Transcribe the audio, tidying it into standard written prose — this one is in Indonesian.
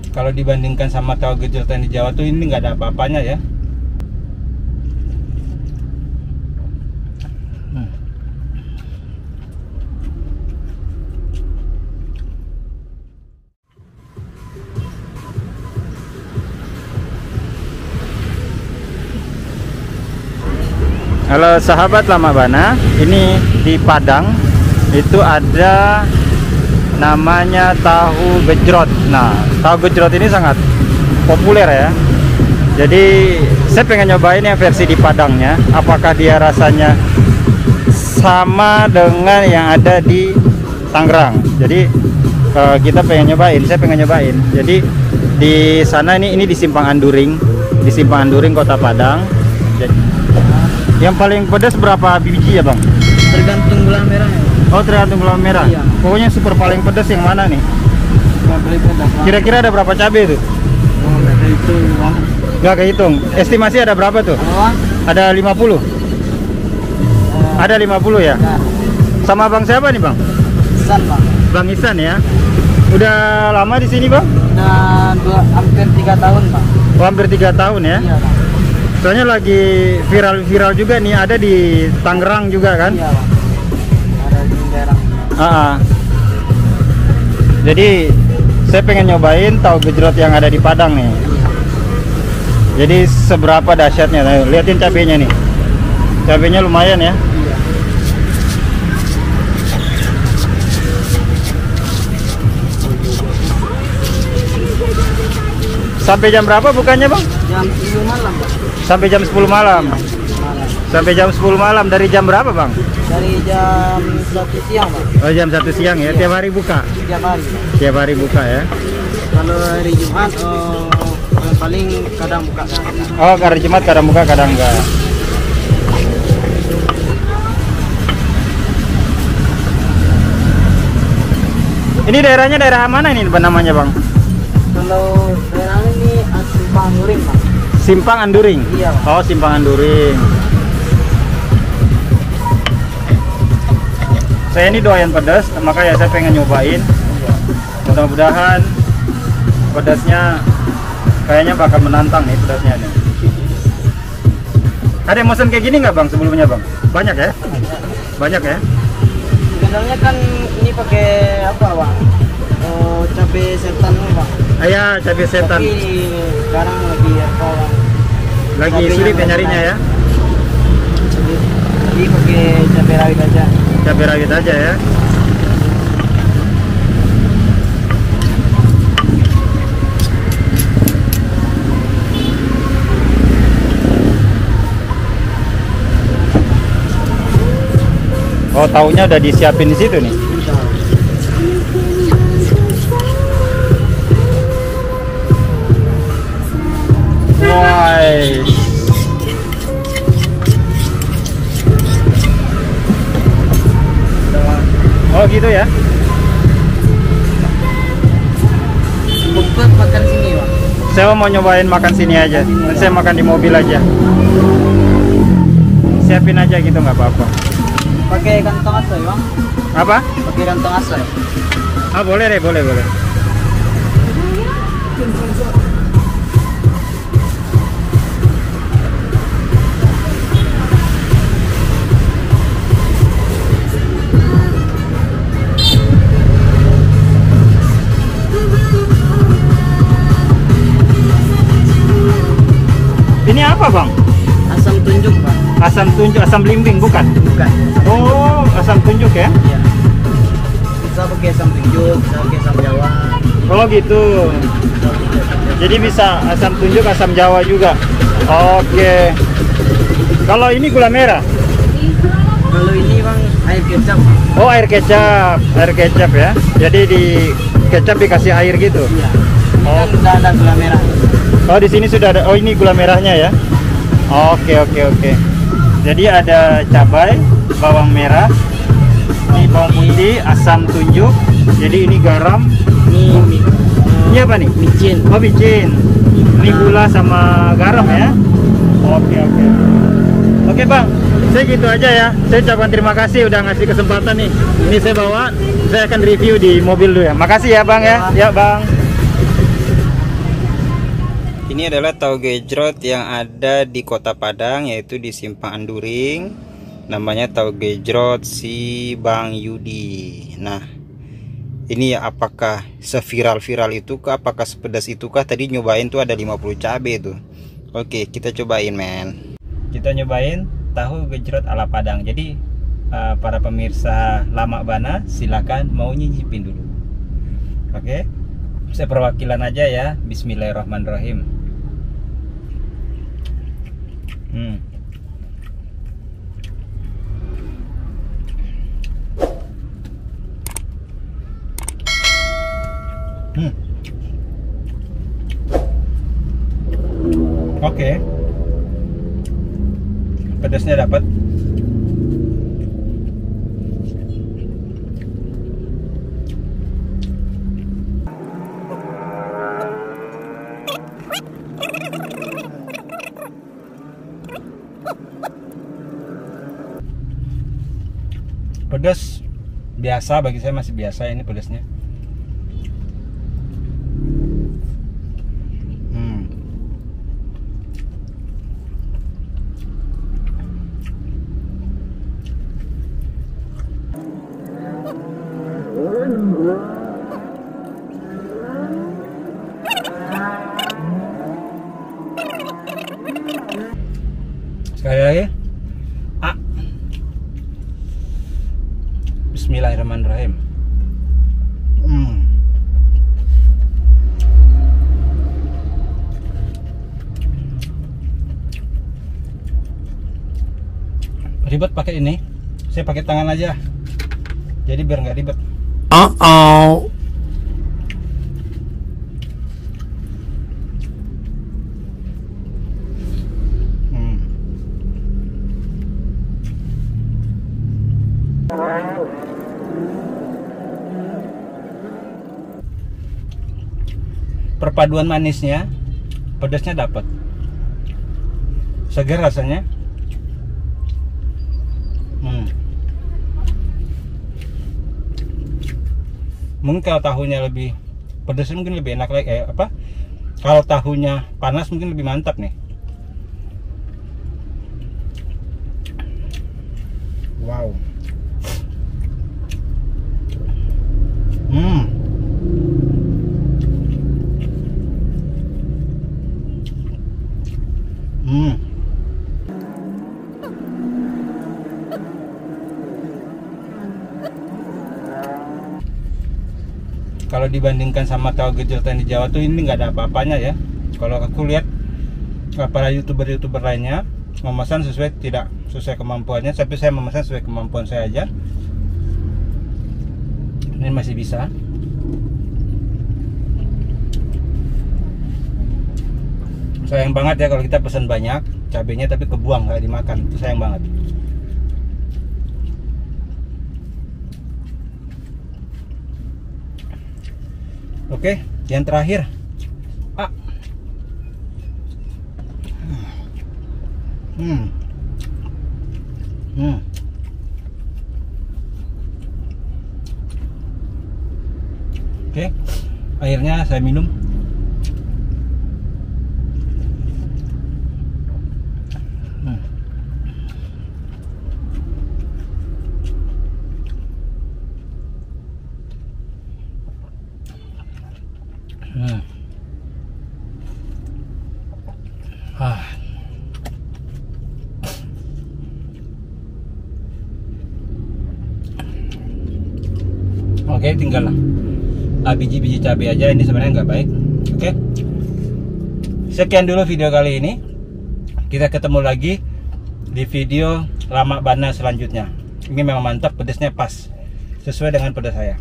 Kalau dibandingkan sama tahu gejrot yang di Jawa tuh ini nggak ada apa-apanya ya. Halo sahabat Lama Bana, ini di Padang itu ada namanya tahu gejrot. Nah, tahu gejrot ini sangat populer ya. Jadi saya pengen nyobain yang versi di Padangnya. Apakah dia rasanya sama dengan yang ada di Tangerang? Jadi kita pengen nyobain, saya pengen nyobain. Jadi di sana ini di Simpang Anduring, Kota Padang. Jadi, yang paling pedas berapa biji ya bang? Tergantung gula merah. Oh tergantung gula merah. Iya. Pokoknya super paling pedas yang mana nih? Yang paling pedas. Kira-kira ada berapa cabai tuh? Oh, itu bang. Gak kehitung. Estimasi ada berapa tuh? Oh, Ada 50? Ada 50 ya? nah, Sama bang siapa nih bang? Isan bang. Bang Isan ya? Udah lama di sini bang? Nah, hampir 3 tahun bang. Oh, hampir 3 tahun ya? Iya bang. Soalnya lagi viral juga nih, ada di Tangerang juga kan? Iya bang. Ada di daerah. Jadi saya pengen nyobain tahu gejrot yang ada di Padang nih. Jadi seberapa dahsyatnya? Nah, liatin cabenya nih. Cabenya lumayan ya. Iya. Sampai jam berapa bukannya bang? Jam 10 malam bang. Sampai jam 10 malam. Malam. Sampai jam 10 malam. Dari jam berapa bang? Dari jam 1 siang bang. Oh jam 1 siang ya. Iya. Tiap hari buka? Tiap hari bang. Tiap hari buka ya. Kalau hari Jumat paling kadang buka. Oh hari Jumat kadang buka kadang enggak. Ini daerahnya daerah mana ini namanya bang? Kalau daerah ini Simpang Anduring bang. Simpang Anduring? Iya bang. Oh Simpang Anduring. Saya ini doyan pedas, makanya saya pengen nyobain. Mudah-mudahan pedasnya kayaknya bakal menantang nih pedasnya nih. Ada yang mesen kayak gini nggak bang sebelumnya bang? Banyak ya? Banyak ya? Sebenarnya kan ini pakai apa bang? Cabai setan bang. Iya cabai setan. Tapi sekarang lagi apa bang? Lagi Cabainya sulit ya nggak nyarinya ya? Jadi pakai cabai rawit aja. Cabai rawit aja ya. Oh taunya udah disiapin di situ nih. Wah. Oh gitu ya. Bukan makan sini bang. Saya mau nyobain makan sini aja. Nanti saya makan di mobil aja. Siapin aja gitu nggak apa-apa. Pakai kantong asoy bang. Apa? Pakai kantong asoy. Ah boleh deh, boleh. Ini apa bang? Asam tunjuk bang. Asam tunjuk, asam belimbing bukan? Bukan. Oh, asam tunjuk ya? Iya. Bisa pakai asam tunjuk, bisa pakai asam Jawa. Oh gitu. Jadi bisa asam tunjuk, asam Jawa juga. Oke. Kalau ini gula merah? Kalau ini bang air kecap. Oh air kecap ya. Jadi di kecap dikasih air gitu. Iya. Oh. Kan udah ada gula merah. Oh di sini sudah ada. Oh ini gula merahnya ya. Oke. Jadi ada cabai, bawang merah, ini bawang putih, asam tunjuk. Jadi ini garam. Ini apa nih? Micin. Oh micin. Ini gula sama garam ya. Oke bang, saya gitu aja ya. Saya ucapkan terima kasih udah ngasih kesempatan nih. Ini saya bawa, saya akan review di mobil dulu ya. Makasih ya bang ya. Ya bang. Ini adalah tahu gejrot yang ada di Kota Padang, yaitu di Simpang Anduring. Namanya tahu gejrot si Bang Yudi. Nah, ini ya, apakah seviral-viral itu kah? Apakah sepedas itu kah? Tadi nyobain tuh ada 50 cabai tuh. Oke, kita cobain, men. Kita nyobain tahu gejrot ala Padang. Jadi para pemirsa Lama Bana silakan mau nyicipin dulu. Oke. Saya perwakilan aja ya. Bismillahirrahmanirrahim. Oke. Pedasnya dapat. Pedas biasa, bagi saya masih biasa ini pedasnya. Sekali lagi. Bismillahirrahmanirrahim. Ribet pakai ini. Saya pakai tangan aja. Jadi biar nggak ribet. Perpaduan manisnya, pedasnya dapat, segar rasanya. Mungkin kalau tahunya lebih pedas mungkin lebih enak lagi. Kalau tahunya panas mungkin lebih mantap nih. Wow. Kalau dibandingkan sama tahu gejrot yang di Jawa tuh ini nggak ada apa-apanya ya. Kalau aku lihat para youtuber lainnya memesan tidak sesuai kemampuannya, tapi saya memesan sesuai kemampuan saya aja. Ini masih bisa. Sayang banget ya kalau kita pesan banyak cabenya tapi kebuang, nggak dimakan. Itu sayang banget. Oke, yang terakhir. Oke, akhirnya saya minum. Oke, tinggal biji-biji cabai aja, ini sebenarnya nggak baik. Oke, sekian dulu video kali ini. Kita ketemu lagi di video Lama Bana selanjutnya. Ini memang mantap, pedasnya pas sesuai dengan pedas saya.